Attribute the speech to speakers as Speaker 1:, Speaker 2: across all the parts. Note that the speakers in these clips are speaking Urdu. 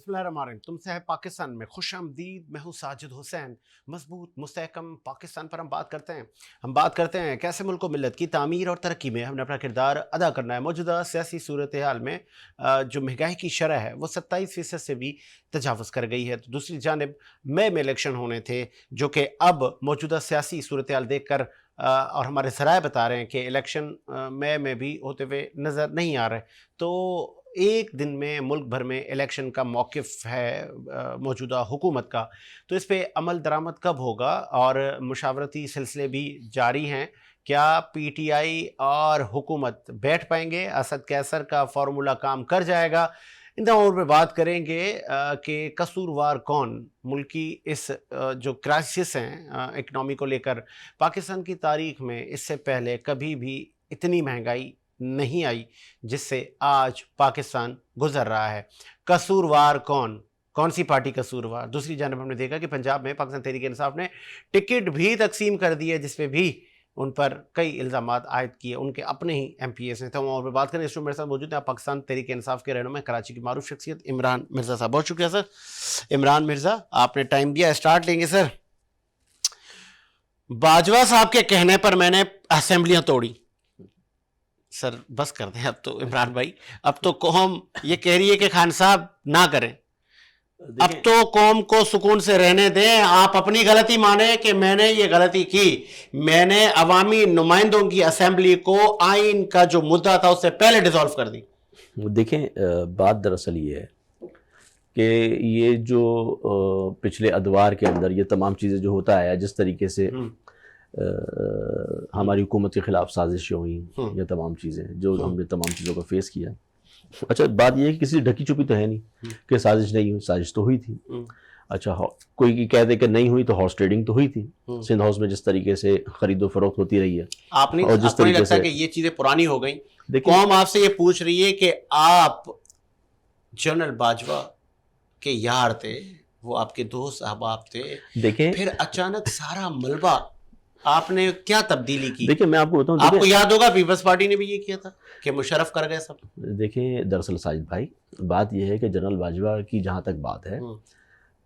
Speaker 1: بسم اللہ الرحمن الرحیم. تم سے ہے پاکستان میں خوش آمدید. میں ہوں ساجد حسین. مضبوط مستحکم پاکستان پر ہم بات کرتے ہیں کیسے ملک و ملت کی تعمیر اور ترقی میں ہم نے اپنا کردار ادا کرنا ہے. موجودہ سیاسی صورتحال میں جو مہنگائی کی شرح ہے وہ 27% سے بھی تجاوز کر گئی ہے. تو دوسری جانب مئی میں الیکشن ہونے تھے جو کہ اب موجودہ سیاسی صورتحال دیکھ کر اور ہمارے ذرائع بتا رہے ہیں کہ الیکشن مئی میں بھی ہوتے ہوئے نظر نہیں آ رہے. تو ایک دن میں ملک بھر میں الیکشن کا موقف ہے موجودہ حکومت کا. تو اس پہ عمل درآمد کب ہوگا اور مشاورتی سلسلے بھی جاری ہیں. کیا پی ٹی آئی اور حکومت بیٹھ پائیں گے؟ اسد قیصر کا فارمولا کام کر جائے گا؟ ان تمام پہ بات کریں گے کہ قصوروار کون. ملکی اس جو کرائسس ہیں اکنامی کو لے کر پاکستان کی تاریخ میں اس سے پہلے کبھی بھی اتنی مہنگائی نہیں آئی جس سے آج پاکستان گزر رہا ہے. قصوروار کون سی پارٹی قصوروار؟ دوسری جانب ہم نے دیکھا کہ پنجاب میں پاکستان تحریک انصاف نے ٹکٹ بھی تقسیم کر دی ہے جس پہ بھی ان پر کئی الزامات عائد کیے ان کے اپنے ہی ایم پی ایس نے. تو اور بات کریں اس میں میرے ساتھ موجود ہیں پاکستان تحریک انصاف کے رہنما کراچی کی معروف شخصیت عمران مرزا صاحب. بہت شکریہ سر. عمران مرزا آپ نے ٹائم دیا, اسٹارٹ لیں گے سر. باجوہ صاحب کے کہنے پر میں نے اسمبلیاں توڑی. سر بس کر دیں اب تو عمران بھائی, اب تو قوم یہ کہہ رہی ہے کہ خان صاحب نہ کریں. اب تو قوم کو سکون سے رہنے دیں. آپ اپنی غلطی مانیں کہ میں نے یہ غلطی کی, میں نے عوامی نمائندوں کی اسمبلی کو آئین کا جو مدعا تھا اس سے پہلے ڈیزالو کر دی.
Speaker 2: دیکھیں بات دراصل یہ ہے کہ یہ جو پچھلے ادوار کے اندر یہ تمام چیزیں جو ہوتا ہے جس طریقے سے ہماری حکومت کے خلاف سازشیں ہوئیں, یہ تمام چیزیں جو ہم نے تمام چیزوں کو فیس کیا. اچھا بات یہ ہے کہ کسی ڈھکی چھپی تو ہے نہیں کہ سازش نہیں ہوئی, سازش تو ہوئی تھی. اچھا کوئی کہہ دے کہ نہیں ہوئی تو ہارس ٹریڈنگ تو ہوئی تھی سندھ ہاؤس میں, جس طریقے سے خرید و فروخت ہوتی رہی ہے.
Speaker 1: آپ نے جس طریقے سے کہ یہ چیزیں پرانی ہو گئیں, قوم آپ سے یہ پوچھ رہی ہے کہ آپ جنرل باجوہ کے یار تھے, وہ آپ کے دوست احباب تھے,
Speaker 2: دیکھیں
Speaker 1: پھر اچانک سارا ملبہ آپ نے کیا تبدیلی کی؟
Speaker 2: دیکھیں میں آپ کو بتاؤں,
Speaker 1: آپ کو یاد ہوگا پیپلز پارٹی نے بھی یہ کیا تھا کہ مشرف کر گئے سب.
Speaker 2: دیکھیں دراصل ساجد بھائی بات یہ ہے کہ جنرل باجوہ کی جہاں تک بات ہے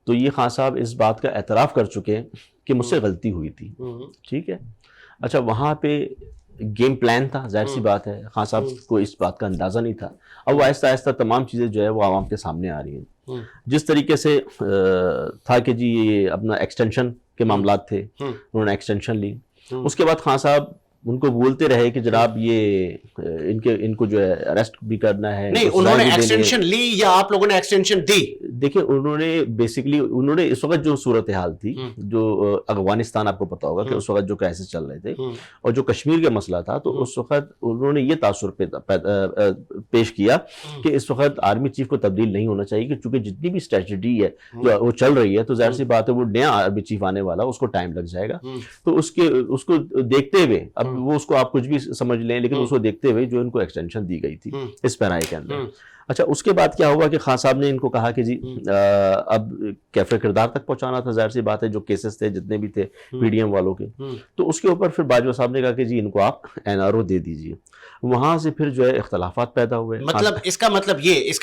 Speaker 2: تو یہ خان صاحب اس بات کا اعتراف کر چکے ہیں کہ مجھ سے غلطی ہوئی تھی. ٹھیک ہے. اچھا وہاں پہ گیم پلان تھا, ظاہر سی بات ہے خان صاحب کو اس بات کا اندازہ نہیں تھا. اب وہ آہستہ آہستہ تمام چیزیں جو ہے وہ عوام کے سامنے آ رہی ہیں. جس طریقے سے تھا کہ جی یہ اپنا ایکسٹینشن کے معاملات تھے, انہوں نے ایکسٹینشن لی. اس کے بعد خان صاحب ان کو بولتے رہے کہ جناب یہ ان کو جو ہے اریسٹ بھی کرنا ہے.
Speaker 1: نہیں انہوں نے ایکسٹینشن لی یا آپ لوگوں نے ایکسٹینشن دی؟
Speaker 2: دیکھیں انہوں نے بیسیکلی انہوں نے اس وقت جو صورتحال تھی, جو افغانستان آپ کو پتا ہوگا کہ اس وقت جو کرائسس چل رہے تھے اور جو کشمیر کا مسئلہ تھا, تو اس وقت انہوں نے یہ تاثر پیش کیا کہ اس وقت آرمی چیف کو تبدیل نہیں ہونا چاہیے, کہ چونکہ جتنی بھی اسٹریٹجی ہے جو وہ چل رہی ہے تو ظاہر سی بات ہے وہ نیا آرمی چیف آنے والا اس کو ٹائم لگ جائے گا. تو اس کو دیکھتے ہوئے, اب وہ اس کو آپ کچھ بھی سمجھ لیں لیکن اس کو دیکھتے ہوئے جو ان کو ایکسٹینشن دی گئی تھی اس پیرائی کے اندر. اچھا اس کے بعد کیا ہوا کہ خان صاحب نے ان کو کہا کہ جی اب کیفر کردار تک پہنچانا تھا, ظاہر سی بات ہے جو کیسز تھے جتنے بھی تھے پی ڈی ایم والوں کے, تو اس کے اوپر پھر باجوہ صاحب نے کہا کہ جی ان کو آپ این آر او دے دیجیے. وہاں سے پھر جو ہے اختلافات پیدا ہوئے.
Speaker 1: مطلب اس کا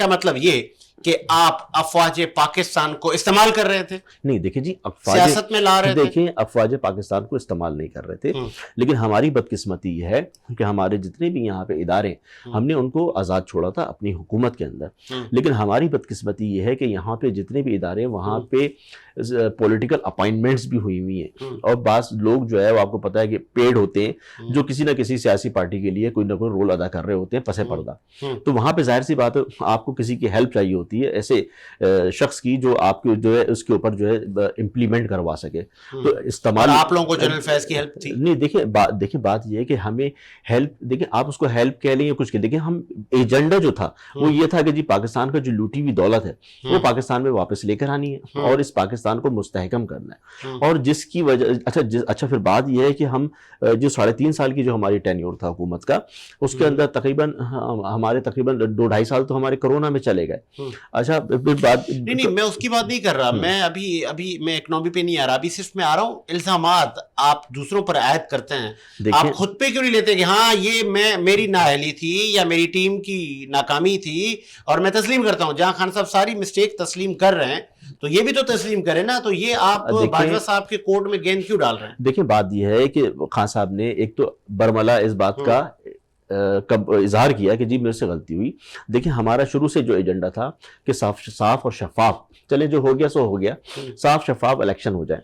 Speaker 1: مطلب یہ کہ آپ افواج پاکستان کو استعمال کر رہے تھے؟
Speaker 2: نہیں دیکھیں جی
Speaker 1: سیاست میں لا رہے تھے.
Speaker 2: دیکھیں افواج پاکستان کو استعمال نہیں کر رہے تھے, لیکن ہماری بدقسمتی یہ ہے کہ ہمارے جتنے بھی یہاں پہ ادارے ہم نے ان کو آزاد چھوڑا تھا اپنی حکومت کے اندر, لیکن ہماری بدقسمتی یہ ہے کہ یہاں پہ جتنے بھی ادارے وہاں پہ پولیٹیکل اپائنٹمنٹس بھی ہوئی ہیں, اور بعض لوگ جو ہے وہ آپ کو پتا ہے کہ پیڈ ہوتے ہیں جو کسی نہ کسی سیاسی پارٹی کے لیے کوئی نہ کوئی رول ادا کر رہے ہوتے ہیں پسے پردہ. تو وہاں پہ ظاہر سی بات ہے آپ کو کسی کی ہیلپ چاہیے ہوتی ہے ایسے شخص کی جو آپ کو جو ہے اس کے اوپر جو ہے امپلیمنٹ کروا سکے. تو استعمال
Speaker 1: آپ لوگوں کو جنرل فیض کی ہیلپ تھی؟
Speaker 2: نہیں دیکھیں بات یہ ہے کہ ہمیں ہیلپ, دیکھیں آپ اس کو ہیلپ کہہ لیں یا کچھ کہہ, دیکھیں ہم ایجنڈا جو تھا وہ یہ تھا کہ جی پاکستان کا جو لوٹی ہوئی دولت ہے وہ پاکستان میں واپس لے کر آنی ہے اور اس پاکستان کو مستحکم کرنا ہے. اور جس کی وجہ اچھا پھر بات یہ ہے کہ ہم جو 3.5 سال کی جو ہماری ٹینیور تھا حکومت کا, اس کے اندر تقریباً 2-2.5 سال تو ہمارے کرونا میں چلے گئے. اچھا پھر بات
Speaker 1: نہیں میں اس کی بات نہیں کر رہا, میں ابھی میں اکنامی پہ نہیں آ رہا, ابھی صرف میں آ رہا ہوں الزامات آپ دوسروں پر عائد کرتے ہیں, آپ خود پہ کیوں نہیں لیتے کہ ہاں یہ میری نااہلی تھی یا میری ٹیم کی ناکامی تھی اور میں تسلیم کرتا ہوں. جہاں خان صاحب ساری مسٹیک تسلیم کر رہے ہیں تو یہ بھی تو تسلیم کریں نا, تو یہ آپ باجوہ صاحب کے کورٹ میں گیند کیوں ڈال رہے ہیں؟
Speaker 2: دیکھیں بات یہ ہے کہ خان صاحب نے ایک تو برملا اس بات کا اظہار کیا کہ جی میرے سے غلطی ہوئی. دیکھیں ہمارا شروع سے جو ایجنڈا تھا کہ صاف اور شفاف, چلے جو ہو گیا سو ہو گیا, صاف شفاف الیکشن ہو جائے.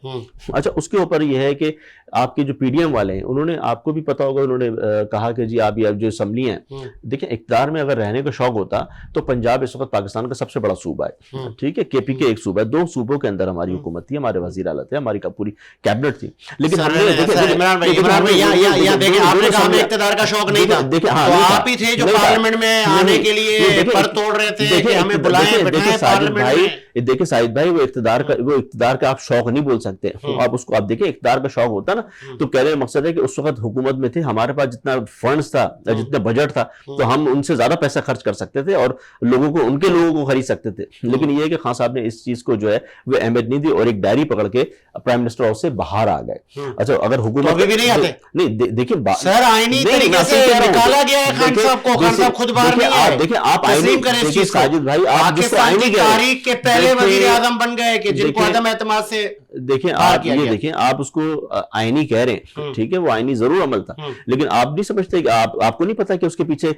Speaker 2: اچھا اس کے اوپر یہ ہے کہ آپ کے جو پی ڈی ایم والے ہیں انہوں نے, آپ کو بھی پتا ہوگا, انہوں نے کہا کہ جی آپ یہ جو اسمبلی ہیں, دیکھیں اقتدار میں اگر رہنے کا شوق ہوتا تو پنجاب اس وقت پاکستان کا سب سے بڑا صوبہ ہے, ٹھیک ہے, کے پی کے ایک صوبہ ہے, 2 صوبوں کے اندر ہماری حکومت تھی, ہمارے وزیر اعلیٰ تھے, ہماری پوری کیبنٹ تھی. لیکن
Speaker 1: عمران بھائی یہاں دیکھیں آپ نے کہا ہمیں اقتدار کا شوق نہیں تھا, تو آپ ہی تھے جو پارلیمنٹ میں آنے کے لیے پر توڑ رہے تھے کہ ہمیں بلائیں بٹھائیں پارلیمنٹ میں.
Speaker 2: دیکھیں ساجد بھائی وہ اقتدار کا آپ شوق نہیں بول سکتے, آپ اس کو آپ دیکھیں اقتدار کا شوق ہوتا نا تو کہنے کا مقصد ہے کہ اس وقت حکومت میں تھے, ہمارے پاس جتنا فنڈز تھا, جتنا بجٹ تھا, تو ہم ان سے زیادہ پیسہ خرچ کر سکتے تھے اور ان کے لوگوں کو خرید سکتے تھے. لیکن یہ ہے کہ خان صاحب نے اس چیز کو جو ہے وہ اہمیت نہیں دی اور ایک ڈائری پکڑ کے پرائم منسٹر ہاؤس سے باہر آ گئے. اچھا اگر حکومت
Speaker 1: ابھی بھی نہیں آتے,
Speaker 2: نہیں دیکھیں
Speaker 1: سر آئینی طریقے سے نکالا گیا ہے خان صاحب کو, خان صاحب خود باہر نہیں آئے.
Speaker 2: دیکھیں آپ
Speaker 1: تسلیم کریں اس چیز کو,
Speaker 2: ساجد بھائی آپ جس کو
Speaker 1: پاکستان
Speaker 2: آئینی
Speaker 1: کی تاریخ کے پہلے وزیر اعظم بن گئے کہ جن کو عدم اعتماد سے
Speaker 2: دیکھیں آپ یہ دیکھیں آپ اس کو آئینی کہہ رہے ہیں, ٹھیک ہے, وہ آئینی ضرور عمل تھا, لیکن آپ نہیں سمجھتے کہ آپ کو نہیں پتا کہ اس کے پیچھے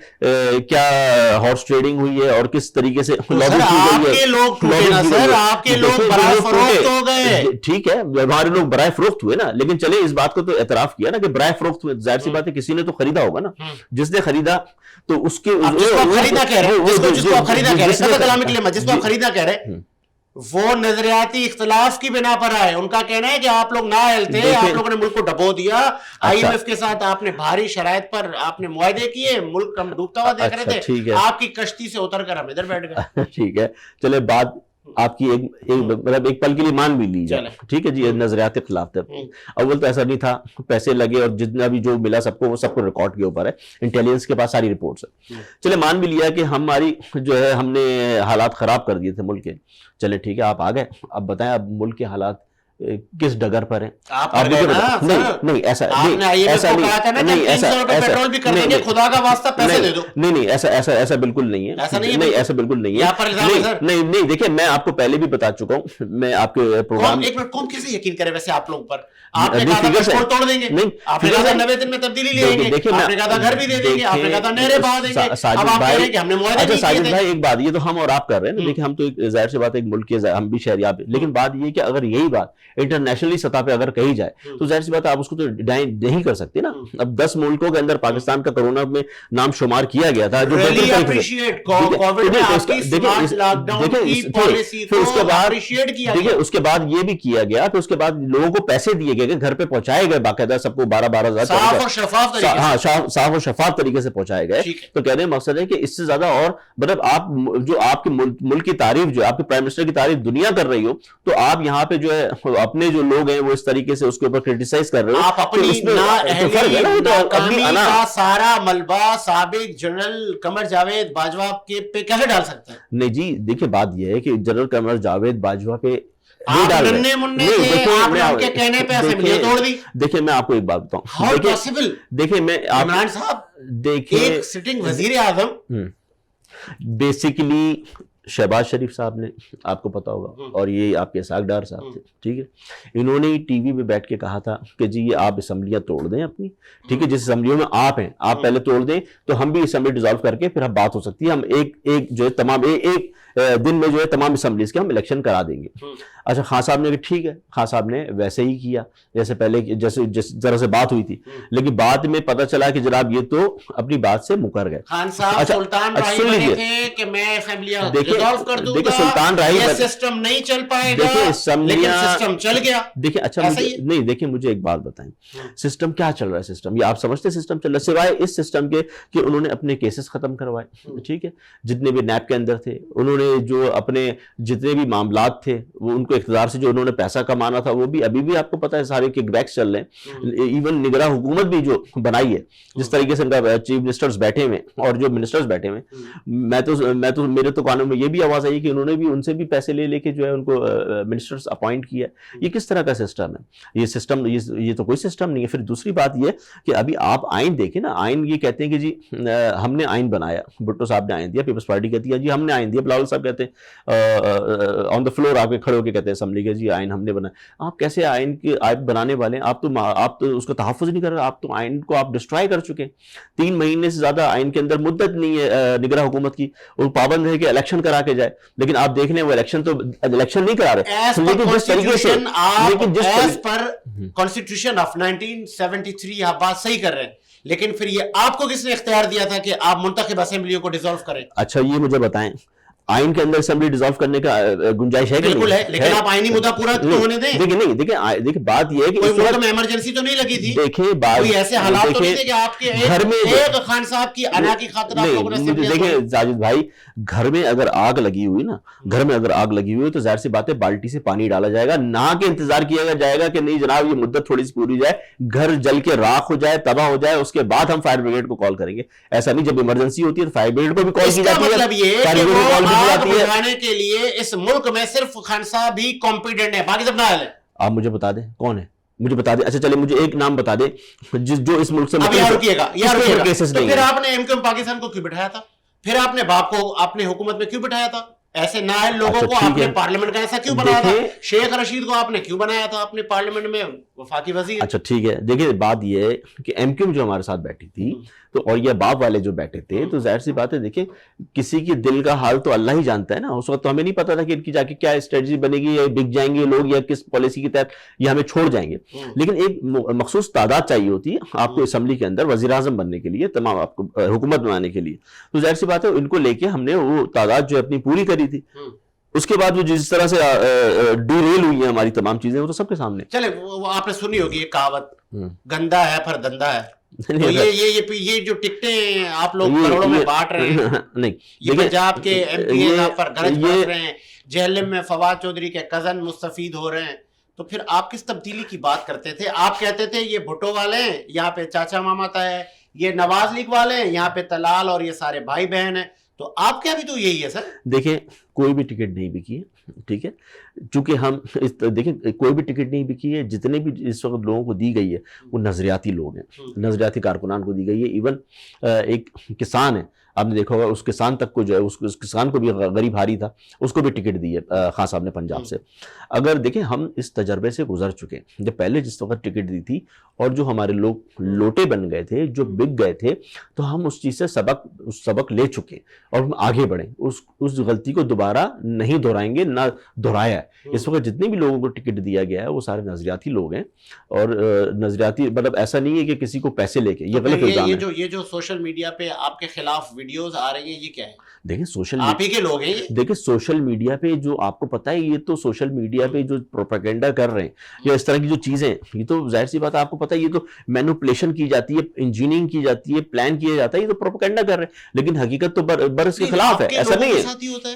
Speaker 2: کیا ہارس ٹریڈنگ ہوئی ہے اور کس طریقے سے لابی کی گئی ہے. ٹھیک ہے ہمارے لوگ برائے فروخت ہوئے نا, لیکن چلے اس بات کو تو اعتراف کیا نا کہ برائے فروخت ہوئے, ظاہر سی بات ہے کسی نے تو خریدا ہوگا نا, جس نے خریدا تو اس کے
Speaker 1: خریدا کہہ رہے وہ نظریاتی اختلاف کی بنا پر آئے. ان کا کہنا ہے کہ آپ لوگ نااہل تھے, آپ لوگوں نے ملک کو ڈبو دیا, آئی ایم ایف کے ساتھ آپ نے بھاری شرائط پر آپ نے معاہدے کیے, ملک ہم ڈوبتا ہوا دیکھ رہے تھے, آپ کی کشتی سے اتر کر ہم ادھر بیٹھ گئے.
Speaker 2: ٹھیک ہے چلے بات آپ کی مطلب ایک پل کے لیے مان بھی لی جائے, ٹھیک ہے جی نظریات اختلاف تھے. اول تو ایسا نہیں تھا, پیسے لگے اور جتنا بھی جو ملا سب کو, وہ سب کو ریکارڈ کے اوپر ہے, انٹیلیجنس کے پاس ساری رپورٹس ہیں. چلے مان بھی لیا کہ ہماری جو ہے ہم نے حالات خراب کر دیے تھے ملک کے, چلے ٹھیک ہے آپ آ گئے, اب بتائیں اب ملک کے حالات کس ڈگر پر ہیں؟ نہیں ایسا ایسا بالکل نہیں ہے, ایسا بالکل نہیں ہے. نہیں دیکھیں میں آپ کو پہلے بھی بتا چکا ہوں, میں آپ کے پروگرام
Speaker 1: قوم کیسے یقین کرے ویسے آپ لوگوں پر, آپ نے کہا تھا پیٹرول توڑ دیں گے, آپ نے کہا تھا 90 دن میں تبدیلی لے آئیں گے, آپ نے کہا تھا گھر بھی دے دیں گے, آپ نے کہا تھا نہریں بہا دیں گے, اب آپ کہہ رہے ہیں کہ ہم نے معاہدے نہیں کیے تھے.
Speaker 2: ساجد بھائی ایک بات, یہ تو ہم اور آپ کر رہے ہیں, دیکھیں ہم تو ظاہر سی بات ہے ایک ملک کے ہم بھی شہری آپ, لیکن بات یہ کہ اگر یہی بات انٹرنیشنلی سطح پہ اگر کہی جائے تو ظاہر سی بات ہے آپ اس کو تو ڈینائی نہیں کر سکتے نا. اب 10 ملکوں کے اندر پاکستان کا کرونا میں نام شمار کیا گیا تھا, جو اس کے بعد یہ بھی کیا گیا, پھر اس کے بعد لوگوں کو پیسے دیے گئے, گھر پہ پہنچائے گئے باقاعدہ سب کو 12,000 صاف اور شفاف طریقے سے پہنچائے گئے. تو کہنے کا مقصد ہے کہ اس سے زیادہ اور مطلب آپ جو آپ کے ملک کی تعریف, جو آپ کے پرائم منسٹر کی تعریف دنیا کر رہی ہو, تو آپ یہاں پہ جو ہے اپنے جو لوگ ہیں وہ اس طریقے سے اس کے اوپر کرٹیسائز کر رہے ہو.
Speaker 1: آپ اپنی نااہلی کا سارا ملبہ سابق جنرل قمر جاوید باجوہ پہ کیسے ڈال سکتے ہیں؟
Speaker 2: نہیں جی دیکھیں بات یہ ہے کہ جنرل قمر جاوید باجوہ پہ دیکھیں میں آپ کو ایک بات بتاؤں, دیکھیں میں
Speaker 1: عمران صاحب دیکھیں سٹنگ وزیر اعظم
Speaker 2: بیسیکلی شہباز شریف صاحب نے, آپ کو پتا ہوگا, اور یہ آپ کے اسحاق ڈار صاحب تھے, ٹھیک ہے, انہوں نے ٹی وی پہ بیٹھ کے کہا تھا کہ جی یہ آپ اسمبلیاں توڑ دیں اپنی, ٹھیک ہے, جس اسمبلیوں میں آپ ہیں آپ پہلے توڑ دیں تو ہم بھی اسمبلی ڈیزالو کر کے پھر اب بات ہو سکتی ہے, ہم ایک جو ہے تمام ایک دن میں جو ہے تمام اسمبلیز کے ہم الیکشن کرا دیں گے. اچھا خان صاحب نے کہ ٹھیک ہے, خان صاحب نے ویسے ہی کیا جیسے پہلے جیسے جس طرح سے بات ہوئی تھی, لیکن بعد میں پتہ چلا کہ جناب یہ تو اپنی بات سے مکر گئے.
Speaker 1: خان صاحب سلطان راہی بنے تھے کہ میں اسمبلیاں ڈیزالو کر دوں گا,
Speaker 2: سلطان راہی
Speaker 1: یہ سسٹم نہیں چل پائے گا, لیکن سسٹم چل گیا.
Speaker 2: دیکھیں اچھا نہیں دیکھیں مجھے ایک بات بتائیں, سسٹم کیا چل رہا ہے, سسٹم یہ آپ سمجھتے سسٹم چل رہا ہے سوائے اس سسٹم کے کہ انہوں نے اپنے کیسز ختم کروائے, ٹھیک ہے, جتنے بھی نیب کے اندر تھے انہوں نے جو اپنے جتنے بھی معاملات تھے وہ ان کو اقتدار سے جو انہوں نے پیسہ کمانا تھا وہ بھی ابھی بھی آپ کو پتا ہے سارے کک بیکس چل رہے ہیں. ایون نگراں حکومت بھی جو بنائی ہے, جس طریقے سے ان کا چیف منسٹرز بیٹھے ہوئے اور جو منسٹرز بیٹھے ہوئے, میں تو میرے تو کانوں میں یہ یہ بھی آواز آئی کہ انہوں نے بھی ان سے بھی پیسے لے کے جو ہے ان کو منسٹرز اپوائنٹ کیا. یہ کس طرح کا سسٹم ہے؟ یہ تو کوئی سسٹم نہیں ہے. پھر دوسری بات یہ کہ ابھی آپ آئین دیکھیں نا, آئین یہ کہتے ہیں کہ جی ہم نے آئین بنایا, بھٹو صاحب نے آئین دیا, پیپلز پارٹی کہتی ہے جی ہم نے آئین دیا, بلاول صاحب کہتے ہیں آن دا فلور آپ کے کھڑے ہو کے کہتے ہیں اسمبلی کے جی آئین ہم نے بنایا. آپ کیسے آئین بنانے والے ہیں؟ آپ تو اس کا تحفظ نہیں کر رہے, آپ تو آئین کو آپ ڈسٹرائے کر چکے ہیں. 3 مہینے سے زیادہ آئین کے اندر مدت نہیں ہے نگراں حکومت کی, وہ پابند ہے کہ الیکشن کرا کے جائے, لیکن آپ دیکھ لیں وہ الیکشن نہیں کرا رہے. لیکن جس طریقے سے
Speaker 1: ایز پر کانسٹیٹیوشن آف 1973 آپ بات صحیح کر رہے ہیں, لیکن پھر یہ آپ کو کس نے اختیار دیا تھا کہ آپ منتخب اسمبلیوں کو ڈیزالو کریں؟
Speaker 2: اچھا یہ مجھے بتائیں, آئین کے اندر اسمبلی ڈیزالو کرنے کا گنجائش ہے کہ
Speaker 1: بالکل ہے, لیکن آپ آئینی مدعا پورا تو ہونے دیں.
Speaker 2: دیکھیں بات یہ ہے کہ
Speaker 1: کوئی ملک میں ایمرجنسی تو نہیں لگی تھی,
Speaker 2: دیکھیں
Speaker 1: کوئی ایسے حالات تو نہیں تھے کہ آپ کے ایک خان صاحب کی انا کی خاطر آپ لوگوں نے
Speaker 2: دیکھیں ساجد بھائی, گھر میں اگر آگ لگی ہوئی نا, گھر میں اگر آگ لگی ہوئی تو ظاہر سی بات ہے بالٹی سے پانی ڈالا جائے گا, نہ کہ انتظار کیا جائے گا کہ نہیں جناب یہ مدت تھوڑی سی پوری جائے, گھر جل کے راکھ ہو جائے, تباہ ہو جائے, اس کے بعد ہم فائر بریگیڈ کو کال کریں گے. ایسا نہیں, جب ایمرجنسی ہوتی ہے تو فائر بریگیڈ کو بھی کال کی جاتی ہے.
Speaker 1: مطلب یہ
Speaker 2: فائر بریگیڈ کو کال کی جاتی ہے
Speaker 1: کے لیے اس ملک میں صرف خان صاحب ہی کمپیٹنٹ ہے, باقی سب نااہل ہیں.
Speaker 2: آپ مجھے بتا دیں کون ہے, مجھے بتا دیں. اچھا چلے مجھے ایک نام بتا دیں جو اس ملک سے
Speaker 1: کیسز نہیں. پھر آپ نے ایم کیو پاکستان کو کیوں بٹھایا تھا؟ پھر آپ نے باپ کو اپنے حکومت میں کیوں بٹھایا تھا؟ ایسے نااہل لوگوں کو آپ نے پارلیمنٹ کا ایسا کیوں بنایا تھا؟ شیخ رشید کو آپ نے کیوں بنایا تھا اپنے پارلیمنٹ میں وفاقی وزیر؟
Speaker 2: اچھا ٹھیک ہے, دیکھیں بات یہ ہے کہ ایم کیو جو ہمارے ساتھ بیٹھی تھی تو اور یہ باپ والے جو بیٹھے تھے, تو ظاہر سی بات ہے دیکھیں کسی کی دل کا حال تو اللہ ہی جانتا ہے نا. اس وقت تو ہمیں نہیں پتا تھا کہ ان کی جا کے کیا اسٹریٹجی بنے گی, یا بک جائیں گے لوگ, یا کس پالیسی کے تحت یہ ہمیں چھوڑ جائیں گے. لیکن ایک مخصوص تعداد چاہیے ہوتی ہے آپ کو اسمبلی کے اندر وزیر اعظم بننے کے لیے, تمام آپ کو حکومت بنانے کے لیے. تو ظاہر سی بات ہے ان کو لے کے ہم نے وہ تعداد جو اپنی پوری کری تھی. اس کے بعد وہ جس طرح سے ڈیریل ہوئی ہیں ہماری تمام چیزیں, وہ تو سب کے سامنے.
Speaker 1: چلے وہ آپ نے سنی ہوگی یہ کہاوت, گندا ہے پر دندا ہے. تو یہ جو ٹکٹیں آپ لوگ کروڑوں میں بانٹ رہے ہیں, نہیں یہ پنجاب کے ایم پی اے آپ پر گرج برس رہے ہیں, جہلم میں فواد چودھری کے کزن مستفید ہو رہے ہیں, تو پھر آپ کس تبدیلی کی بات کرتے تھے؟ آپ کہتے تھے یہ بھٹو والے ہیں, یہاں پہ چاچا ماما تا ہے, یہ نواز لیگ والے ہیں, یہاں پہ طلال اور یہ سارے بھائی بہن ہیں. تو آپ کیا بھی تو یہی ہے سر. دیکھیں
Speaker 2: کوئی بھی ٹکٹ نہیں بکی ہے, ٹھیک ہے, چونکہ ہم دیکھیں کوئی بھی ٹکٹ نہیں بکی ہے. جتنے بھی اس وقت لوگوں کو دی گئی ہے وہ نظریاتی لوگ ہیں, نظریاتی کارکنان کو دی گئی ہے. ایون ایک کسان ہے, آپ نے دیکھا ہوگا اس کسان تک کو جو ہے اس کسان کو بھی غریب ہاری تھا, اس کو بھی ٹکٹ دی ہے خان صاحب نے پنجاب سے. اگر دیکھیں ہم اس تجربے سے گزر چکے ہیں, جب پہلے جس وقت ٹکٹ دی تھی اور جو ہمارے لوگ لوٹے بن گئے تھے, جو بک گئے تھے, تو ہم اس چیز سے سبق لے چکے اور ہم آگے بڑھیں. اس غلطی کو دوبارہ نہیں دہرائیں گے, نہ دہرایا ہے. اس وقت جتنے بھی لوگوں کو ٹکٹ دیا گیا ہے وہ سارے نظریاتی لوگ ہیں, اور نظریاتی مطلب ایسا نہیں ہے کہ کسی کو پیسے لے کے, یہ غلط الزام ہے.
Speaker 1: یہ جو سوشل میڈیا پہ آپ کے خلاف ویڈیوز آ رہی ہیں, یہ کیا ہے؟
Speaker 2: دیکھیں سوشل
Speaker 1: آپ ہی کے لوگ ہیں.
Speaker 2: دیکھیں سوشل میڈیا پہ جو آپ کو پتا ہے, یہ تو سوشل میڈیا پہ جو پروپیگنڈا کر رہے ہیں یا اس طرح کی جو چیزیں, یہ تو ظاہر سی بات ہے آپ کو پتا ہے, یہ تو مینوپولیشن کی جاتی ہے, انجینئرنگ کی جاتی ہے, پلان کیا جاتا ہے, یہ تو پروپیگنڈا کر رہے ہیں. لیکن حقیقت تو برس کے خلاف ہے, ایسا نہیں ہے.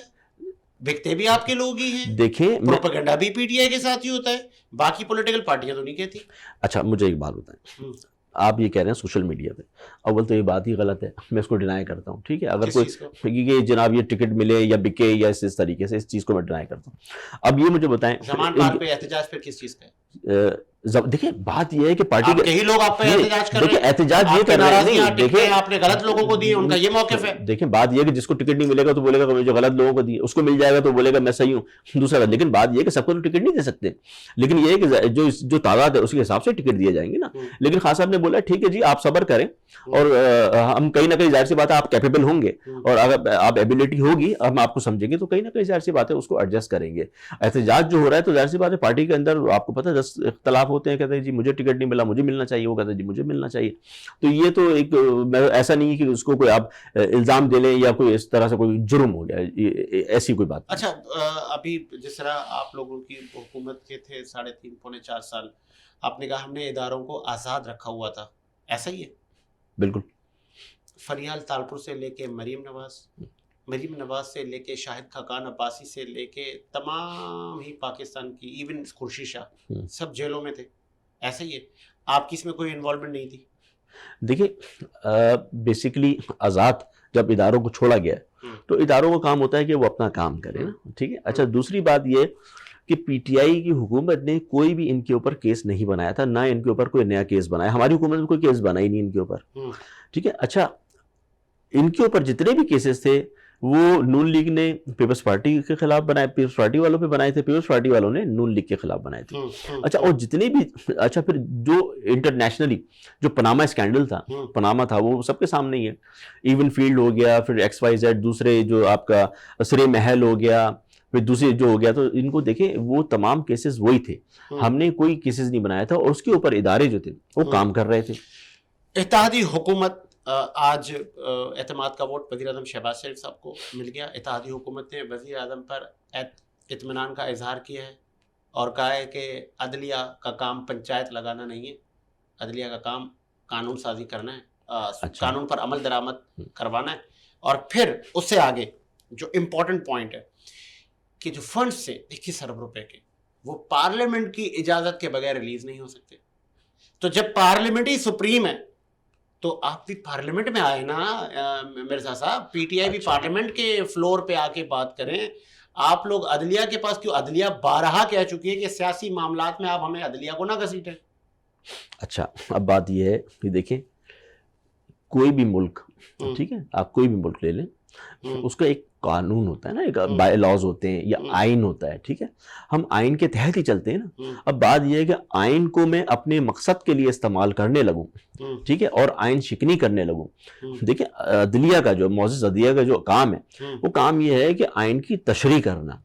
Speaker 1: بکتے بھی آپ کے لوگ ہی ہیں,
Speaker 2: دیکھیں
Speaker 1: پروپیگنڈا بھی پی ٹی آئی کے ساتھ ہی ہوتا ہے, باقی پولیٹیکل پارٹیاں تو نہیں کہتی.
Speaker 2: اچھا مجھے ایک بات بتائیں, آپ یہ کہہ رہے ہیں سوشل میڈیا پہ, اول تو یہ بات ہی غلط ہے, میں اس کو ڈینائی کرتا ہوں, ٹھیک ہے. اگر کوئی یہ جناب یہ ٹکٹ ملے یا بکے یا اس طریقے سے, اس چیز کو میں ڈینائی کرتا ہوں. اب یہ مجھے بتائیں
Speaker 1: زمان پار پہ احتجاج پھر کس چیز کا؟
Speaker 2: دیکھیں بات یہ ہے کہ پارٹی کے
Speaker 1: ہی لوگ آپ پہ احتجاج کر رہے ہیں,
Speaker 2: احتجاج یہ کر رہے ہیں,
Speaker 1: دیکھیں آپ نے غلط لوگوں کو دیے, ان کا یہ موقف ہے.
Speaker 2: دیکھیں بات یہ ہے کہ جس کو ٹکٹ نہیں ملے گا تو بولے گا جو غلط لوگوں کو دیے, اس کو مل جائے گا تو بولے گا میں صحیح ہوں, دوسرا بات. لیکن بات یہ ہے کہ سب کو تو ٹکٹ نہیں دے سکتے, لیکن یہ ہے کہ جو تعداد ہے اس کے حساب سے ٹکٹ دیے جائیں گے نا. لیکن خان صاحب نے بولا ٹھیک ہے جی آپ صبر کریں, اور ہم کہیں نہ کہیں ظاہر سی بات ہے آپ کیپیبل ہوں گے, اور اگر آپ ایبلٹی ہوگی ہم آپ کو سمجھیں گے تو کہیں نہ کہیں ظاہر سی بات ہے اس کو ایڈجسٹ کریں گے. احتجاج جو ہو رہا ہے تو ظاہر سی بات ہے پارٹی کے اندر آپ کو پتہ ہے 10 اختلاف ہوتے ہیں, کہتے ہیں جی مجھے ٹکٹ نہیں ملا, مجھے ملنا چاہیے, وہ کہتے ہیں جی مجھے ملنا چاہیے. تو یہ تو ایک ایسا نہیں ہے کہ اس کو کوئی آپ الزام دے لیں یا کوئی اس طرح سے کوئی جرم ہو گیا, ایسی کوئی بات.
Speaker 1: اچھا ابھی جس طرح آپ لوگوں کی حکومت کے تھے 3.5 پونے 4 سال, آپ نے کہا ہم نے اداروں کو آزاد رکھا ہوا تھا, ایسا ہی ہے؟
Speaker 2: بالکل.
Speaker 1: فریال تالپور سے لے کے مریم نواز سے لے کے شاہد خاقان عباسی سے لے کے تمام ہی پاکستان کی, ایون خورشید شاہ, سب جیلوں میں تھے, ایسا ہی ہے؟ آپ کی اس میں کوئی انوالومنٹ نہیں تھی؟
Speaker 2: دیکھیں بیسیکلی آزاد جب اداروں کو چھوڑا گیا تو اداروں کا کام ہوتا ہے کہ وہ اپنا کام کرے نا, ٹھیک ہے. اچھا, دوسری بات یہ کہ پی ٹی آئی کی حکومت نے کوئی بھی ان کے اوپر کیس نہیں بنایا تھا, نہ ان کے اوپر کوئی نیا کیس بنایا. ہماری حکومت نے کوئی کیس بنائی نہیں ان کے اوپر, ٹھیک ہے. اچھا, ان کے اوپر جتنے بھی کیسز تھے وہ نون لیگ نے پیپلز پارٹی کے خلاف بنائے, پیپلز پارٹی والوں پہ بنائے تھے, پیپلز پارٹی والوں نے نون لیگ کے خلاف بنائے تھے. اچھا, اور جتنے بھی, اچھا پھر جو انٹرنیشنلی جو پناما اسکینڈل تھا, پناما تھا, وہ سب کے سامنے ہی ہے. ایون فیلڈ ہو گیا, پھر ایکس وائی زیڈ, دوسرے جو آپ کا سرے محل ہو گیا, پھر دوسرے جو ہو گیا, تو ان کو دیکھیں وہ تمام کیسز وہی تھے. ہم نے کوئی کیسز نہیں بنایا تھا, اور اس کے اوپر ادارے جو تھے وہ کام کر رہے تھے.
Speaker 1: اتحادی حکومت, آج اعتماد کا ووٹ وزیر اعظم شہباز شریف صاحب کو مل گیا. اتحادی حکومت نے وزیر اعظم پر اطمینان کا اظہار کیا ہے اور کہا ہے کہ عدلیہ کا کام پنچایت لگانا نہیں ہے, عدلیہ کا کام قانون سازی کرنا ہے, قانون پر عمل درآمد کروانا ہے. اور پھر اس سے آگے جو امپورٹنٹ پوائنٹ ہے کہ جو فنڈز سے 21 ارب روپے کے, وہ پارلیمنٹ کی اجازت کے بغیر ریلیز نہیں ہو سکتے. تو جب پارلیمنٹ ہی سپریم ہے تو آپ بھی پارلیمنٹ میں آئے نا مرزا صاحب, پی ٹی آئی بھی پارلیمنٹ کے فلور پہ آ کے بات کریں. آپ لوگ عدلیہ کے پاس کیوں, عدلیہ بارہا کہہ چکی ہے کہ سیاسی معاملات میں آپ ہمیں عدلیہ کو نہ گھسیٹیں. اچھا,
Speaker 2: اب بات یہ ہے کہ دیکھیں, کوئی بھی ملک, ٹھیک ہے, آپ کوئی بھی ملک لے لیں, اس کا ایک قانون ہوتا ہے نا, ایک بائی لاز ہوتے ہیں یا آئین ہوتا ہے, ٹھیک ہے. ہم آئین کے تحت ہی چلتے ہیں نا. اب بات یہ ہے کہ آئین کو میں اپنے مقصد کے لیے استعمال کرنے لگوں, ٹھیک ہے, اور آئین شکنی کرنے لگوں. دیکھیں, عدلیہ کا جو معزز عدلیہ کا جو کام ہے, وہ کام یہ ہے کہ آئین کی تشریح کرنا,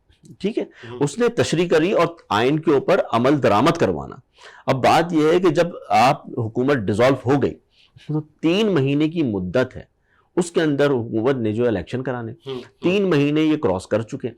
Speaker 2: ٹھیک ہے. اس نے تشریح کری اور آئین کے اوپر عمل درآمد کروانا. اب بات یہ ہے کہ جب آپ حکومت ڈیزالو ہو گئی تو 3 مہینے کی مدت ہے, اس کے اندر حکومت نے جو الیکشن کرانے, 3 مہینے یہ کراس کر چکے.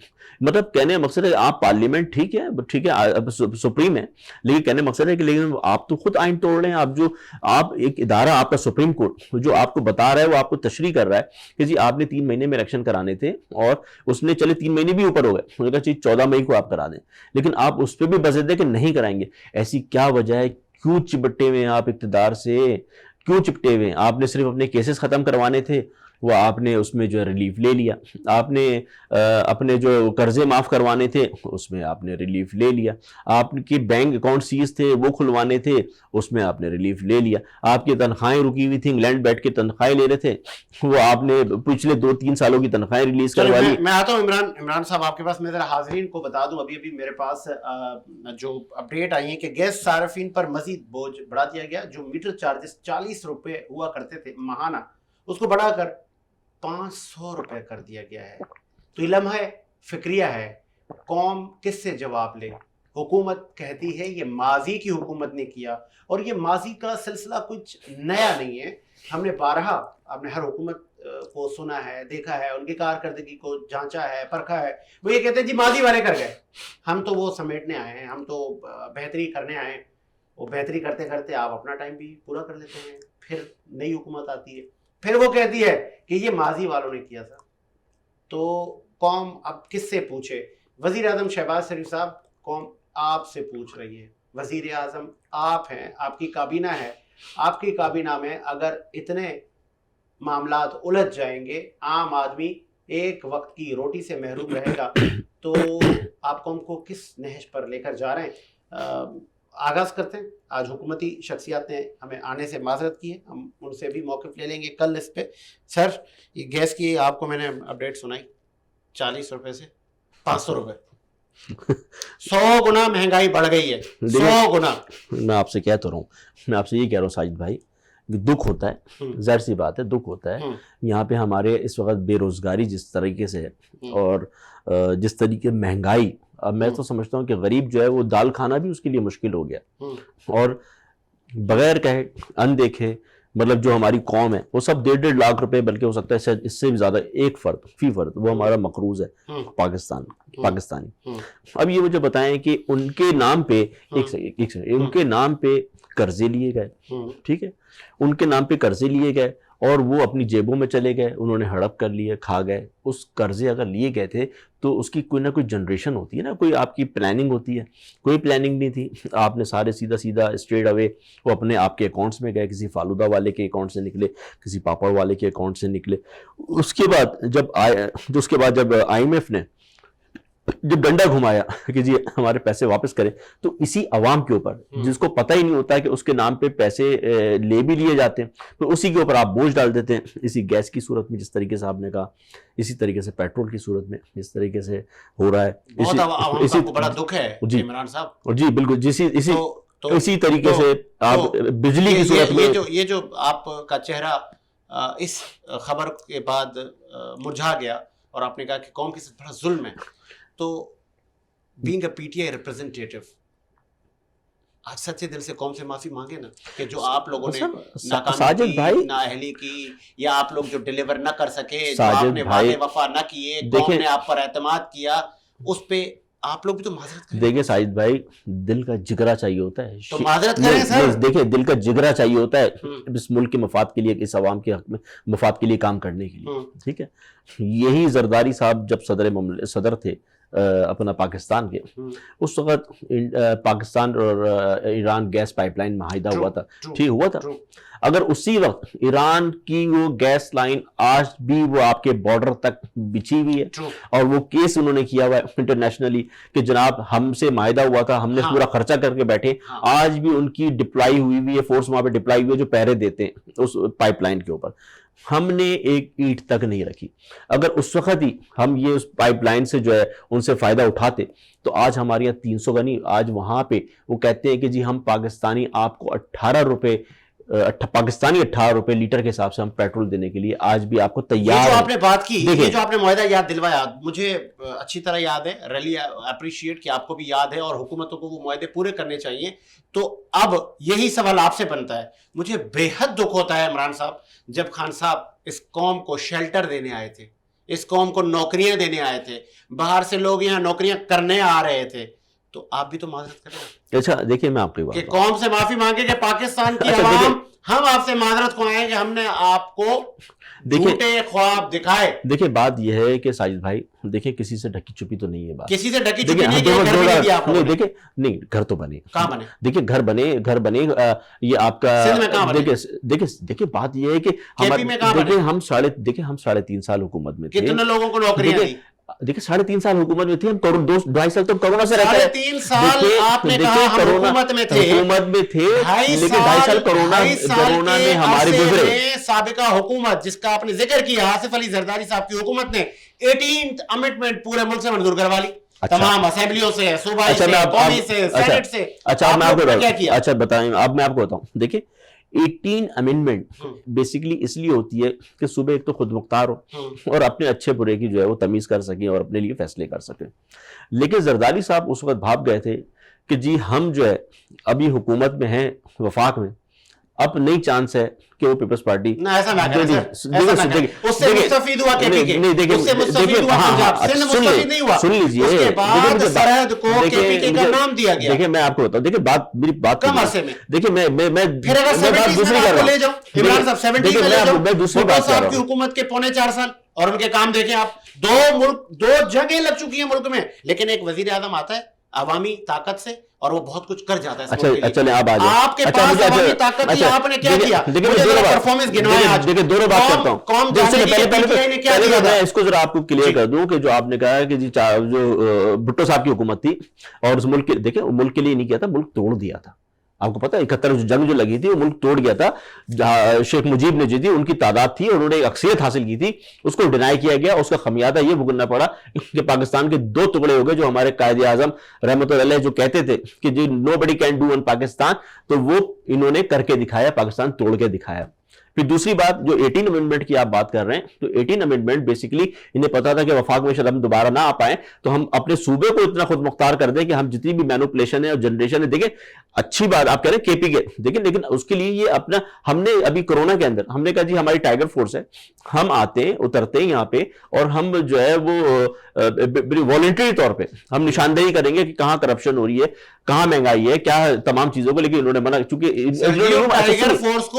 Speaker 2: مطلب کہنے مقصد ہے آپ پارلیمنٹ ٹھیک ہے سپریم ہے, لیکن کہنے مقصد ہے کہ لیکن آپ تو خود آئین توڑ رہے ہیں. آپ جو آپ ایک ادارہ, آپ کا سپریم کورٹ جو آپ کو بتا رہا ہے, وہ آپ کو تشریح کر رہا ہے کہ جی آپ نے 3 مہینے میں الیکشن کرانے تھے, اور اس نے چلے 3 مہینے بھی اوپر ہو گئے, انہوں نے کہا چیز 14 مئی کو آپ کرا دیں, لیکن آپ اس پہ بھی بزد ہے کہ نہیں کرائیں گے. ایسی کیا وجہ ہے, کیوں چپٹے ہوئے ہیں آپ اقتدار سے, کیوں چپٹے ہوئے ہیں؟ آپ نے صرف اپنے کیسز ختم کروانے تھے, وہ آپ نے اس میں جو ریلیف لے لیا. آپ نے اپنے جو قرضے معاف کروانے تھے, اس میں آپ نے ریلیف لے لیا. آپ کے بینک اکاؤنٹ سیز تھے, وہ کھلوانے تھے, اس میں آپ نے ریلیف لے لیا. آپ کی تنخواہیں رکی ہوئی تھیں, انگلینڈ بیٹھ کے تنخواہیں لے رہے تھے, وہ آپ نے پچھلے 2-3 سالوں کی تنخواہیں ریلیز کروا لی.
Speaker 1: میں آتا ہوں عمران صاحب آپ کے پاس. میں ذرا حاضرین کو بتا دوں, ابھی میرے پاس جو اپڈیٹ آئی ہے کہ گیس صارفین پر مزید بوجھ بڑھا دیا گیا. جو میٹر چارجز 40 روپے ہوا کرتے تھے ماہانہ, اس کو بڑھا کر 500 روپے کر دیا گیا ہے. تو یہ لمحہ فکریہ ہے, قوم کس سے جواب لے؟ حکومت کہتی ہے یہ ماضی کی حکومت نے کیا, اور یہ ماضی کا سلسلہ کچھ نیا نہیں ہے. ہم نے بارہا, آپ نے ہر حکومت کو سنا ہے, دیکھا ہے, ان کی کارکردگی کو جانچا ہے, پرکھا ہے. وہ یہ کہتے ہیں جی ماضی والے کر گئے, ہم تو وہ سمیٹنے آئے ہیں, ہم تو بہتری کرنے آئے ہیں. وہ بہتری کرتے کرتے آپ اپنا ٹائم بھی پورا کر لیتے ہیں, پھر نئی حکومت آتی ہے, پھر وہ کہتی ہے کہ یہ ماضی والوں نے کیا تھا. تو قوم اب کس سے پوچھے؟ وزیر اعظم شہباز شریف صاحب, قوم آپ سے پوچھ رہی ہے. وزیر اعظم آپ ہیں, آپ کی کابینہ ہے. آپ کی کابینہ میں اگر اتنے معاملات الجھ جائیں گے, عام آدمی ایک وقت کی روٹی سے محروم رہے گا, تو آپ قوم کو کس نہج پر لے کر جا رہے ہیں؟ آغاز کرتے ہیں. آج حکومتی شخصیات نے ہمیں آنے سے معذرت کی ہے, ہم ان سے بھی موقف لے لیں گے کل اس پہ. سر, یہ گیس کی آپ کو میں نے اپڈیٹ سنائی, 40 روپے سے 500 روپے, 100 گنا مہنگائی بڑھ گئی ہے, 100 گنا.
Speaker 2: میں آپ سے کہتا رہا ہوں, میں آپ سے یہ کہہ رہا ہوں ساجد بھائی, دکھ ہوتا ہے, ظاہر سی بات ہے دکھ ہوتا ہے. یہاں پہ ہمارے اس وقت بے روزگاری جس طریقے سے ہے, اور جس طریقے مہنگائی, اب میں تو سمجھتا ہوں کہ غریب جو ہے وہ دال کھانا بھی اس کے لیے مشکل ہو گیا. اور بغیر کہے اندیکھے, مطلب جو ہماری قوم ہے وہ سب 1.5 لاکھ روپے, بلکہ ہو سکتا ہے اس سے بھی زیادہ, ایک فرد فی فرد وہ ہمارا مقروض ہے پاکستانی. اب یہ مجھے بتائیں کہ ان کے نام پہ ان کے نام پہ قرضے لیے گئے, ٹھیک ہے, ان کے نام پہ قرضے لیے گئے, اور وہ اپنی جیبوں میں چلے گئے, انہوں نے ہڑپ کر لیے, کھا گئے. اس قرضے اگر لیے گئے تھے تو اس کی کوئی نہ کوئی جنریشن ہوتی ہے نا, کوئی آپ کی پلاننگ ہوتی ہے. کوئی پلاننگ نہیں تھی, آپ نے سارے سیدھا اسٹریٹ اوے وہ اپنے آپ کے اکاؤنٹس میں گئے, کسی فالودہ والے کے اکاؤنٹ سے نکلے, کسی پاپڑ والے کے اکاؤنٹ سے نکلے. اس کے بعد جب آئی ایم ایف نے جب ڈنڈا گھمایا کہ جی ہمارے پیسے واپس کریں, تو اسی عوام کے اوپر جس کو پتہ ہی نہیں ہوتا ہے کہ اس کے نام پہ پیسے لے بھی لیے جاتے ہیں, تو اسی کے اوپر آپ بوجھ ڈال دیتے ہیں. اسی گیس کی صورت میں جس طریقے سے آپ نے کہا, اسی طریقے سے پیٹرول کی صورت میں جس طریقے سے ہو رہا ہے,
Speaker 1: اسی بڑا دکھ ہے عمران صاحب.
Speaker 2: جی بالکل, اسی طریقے سے آپ بجلی کی صورت میں
Speaker 1: یہ جو آپ کا چہرہ اس خبر کے بعد مرجھا گیا اور آپ نے کہا کہ قوم کے ساتھ بڑا ظلم ہے, تو being a P T I representative آج سچے دل سے قوم سے معافی مانگے نا, کہ جو آپ لوگوں نے ناکامی کی, نااہلی کی, یا آپ لوگ جو ڈیلیور نہ کر سکے, جو آپ نے وعدے وفا نہ کیے, قوم نے آپ پر اعتماد کیا, اس پہ آپ لوگ بھی تو معذرت کریں.
Speaker 2: دیکھیں ساجد بھائی, دل کا جگرا چاہیے ہوتا ہے,
Speaker 1: تو معذرت کریں سر.
Speaker 2: دیکھیں دل کا جگرا چاہیے ہوتا ہے اس ملک کے مفاد کے لیے, اس عوام کے حق میں مفاد کے لیے کام کرنے کے لیے, ٹھیک ہے. یہی زرداری صاحب جب صدر تھے اپنا پاکستان کے, اس وقت پاکستان اور ایران گیس پائپ لائن معاہدہ ہوا تھا, ٹھیک ہوا تھا. اگر اسی وقت ایران کی وہ گیس لائن آج بھی وہ آپ کے بارڈر تک بچھی ہوئی ہے, اور وہ کیس انہوں نے کیا ہوا ہے انٹرنیشنلی کہ جناب ہم سے معاہدہ ہوا تھا, ہم نے پورا خرچہ کر کے بیٹھے, آج بھی ان کی ڈپلائی ہوئی ہے فورس وہاں پہ ڈپلائی ہوئی ہے جو پہرے دیتے ہیں اس پائپ لائن کے اوپر. ہم نے ایک اینٹ تک نہیں رکھی. اگر اس وقت ہی ہم یہ اس پائپ لائن سے جو ہے ان سے فائدہ اٹھاتے, تو آج ہمارے یہاں 300 کا نہیں, آج وہاں پہ وہ کہتے ہیں کہ جی ہم پاکستانی آپ کو 18 روپے لیٹر کے حساب سے ہم پیٹرول دینے کے لیے آج بھی آپ کو تیار.
Speaker 1: جو آپ نے بات کی, یہ جو آپ نے معاہدہ یاد دلوایا, مجھے اچھی طرح یاد ہے, ریلی اپریشیٹ کہ آپ کو بھی یاد ہے, اور حکومتوں کو وہ معاہدے پورے کرنے چاہیے. تو اب یہی سوال آپ سے بنتا ہے. مجھے بے حد دکھ ہوتا ہے عمران صاحب, جب خان صاحب اس قوم کو شیلٹر دینے آئے تھے, اس قوم کو نوکریاں دینے آئے تھے, باہر سے لوگ یہاں نوکریاں کرنے آ رہے تھے, تو آپ بھی تو معذرت کریں.
Speaker 2: اچھا دیکھیں میں آپ کی بات
Speaker 1: کہ قوم سے معافی مانگے کہ پاکستان کی عوام, ہم آپ سے معذرت کو آئے کہ ہم نے آپ کو جھوٹے خواب دکھائے.
Speaker 2: دیکھیں بات یہ ہے کہ ساجد بھائی, دیکھیں کسی سے ڈھکی چھپی تو نہیں ہے بات,
Speaker 1: کسی سے ڈھکی چھپی نہیں ہے.
Speaker 2: دیکھیں نہیں, گھر تو بنے,
Speaker 1: کہاں بنے,
Speaker 2: دیکھیں گھر بنے, یہ آپ کا دیکھیں بات یہ ہے کہ ہم 3.5 سال حکومت میں تھے,
Speaker 1: کتنے لوگوں کو نوکریاں دی.
Speaker 2: دیکھیں 3.5 سال حکومت میں تھے ہم, 2.5 سال تو کورونا سے رہتے ہیں.
Speaker 1: 3.5 سال آپ نے کہا ہم حکومت میں تھے,
Speaker 2: لیکن 2.5 سال کورونا میں ہمارے گزرے.
Speaker 1: سابقہ حکومت جس کا آپ نے ذکر کیا, آصف علی زرداری صاحب کی حکومت نے 18th امنڈمنٹ پورے ملک سے منظور کروا لی, تمام اسمبلیوں سے, صوبائی سے, قومی سے, سینٹ سے.
Speaker 2: اچھا بتائیں, اب میں آپ کو بتاؤں. دیکھیں 18 امینڈمنٹ بیسیکلی اس لیے ہوتی ہے کہ صوبے ایک تو خود مختار ہو اور اپنے اچھے برے کی جو ہے وہ تمیز کر سکیں اور اپنے لیے فیصلے کر سکیں. لیکن زرداری صاحب اس وقت بھاپ گئے تھے کہ جی ہم جو ہے ابھی حکومت میں ہیں, وفاق میں, اب نئی چانس ہے کہ وہ پیپلز پارٹی
Speaker 1: سن لیجیے.
Speaker 2: دیکھیں میں آپ کو بتاؤں, دیکھیں بات میری بات کم عرصے میں, دیکھیں میں دوسری کر رہا ہوں, میں دوسری بات کر رہا ہوں.
Speaker 1: حکومت کے 4.5 سال اور ان کے کام دیکھیں آپ, 2 جگہیں لگ چکی ہیں ملک میں, لیکن ایک وزیر اعظم آتا ہے عوامی طاقت سے اور وہ بہت کچھ کر جاتا ہے.
Speaker 2: چلیں آپ
Speaker 1: آپ کے پاس عوامی طاقت تھی, آپ نے کیا کیا؟ پرفارمنس گنوایا.
Speaker 2: دیکھیں دو بات کرتا ہوں, پہلے میں اس کو ذرا آپ کو کلیئر کر دوں کہ جو آپ نے کہا کہ جی جو بھٹو صاحب کی حکومت تھی اور اس ملک کے, دیکھیں ملک کے لیے نہیں کیا تھا, ملک توڑ دیا تھا. آپ کو پتا 71 جنگ جو لگی تھی وہ ملک توڑ گیا تھا. شیخ مجیب نے جیتی, ان کی تعداد تھی اور انہوں نے ایک اکثریت حاصل کی تھی, اس کو ڈینائی کیا گیا. اس کا خمیازہ یہ بھگتنا پڑا کہ پاکستان کے 2 ٹکڑے ہو گئے. جو ہمارے قائد اعظم رحمۃ اللہ علیہ جو کہتے تھے کہ جی نو بڈی کین ڈو ان پاکستان, تو وہ انہوں نے کر کے دکھایا, پاکستان توڑ کے دکھایا. پھر دوسری بات جو 18 امینڈمنٹ کی آپ بات کر رہے ہیں, تو 18 امینڈمنٹ بیسیکلی انہیں پتا تھا کہ وفاق میں شاید ہم دوبارہ نہ آ پائیں, تو ہم اپنے صوبے کو اتنا خود مختار کر دیں کہ ہم جتنی بھی مینوپولیشن ہے اور جنریشن ہے, دیکھیں اچھی بات آپ کہہ رہے ہیں کے پی کے, لیکن اس کے لیے یہ اپنا, ہم نے ابھی کورونا کے اندر ہم نے کہا جی ہماری ٹائیگر فورس ہے, ہم آتے ہیں اترتے ہیں یہاں پہ اور ہم جو ہے وہ والنٹری طور پہ ہم نشاندہی کریں گے کہ کہاں کرپشن ہو رہی ہے, کہاں مہنگائی ہے, کیا تمام چیزوں کو. لیکن انہوں نے منع, چونکہ
Speaker 1: ٹائیگر فورس کو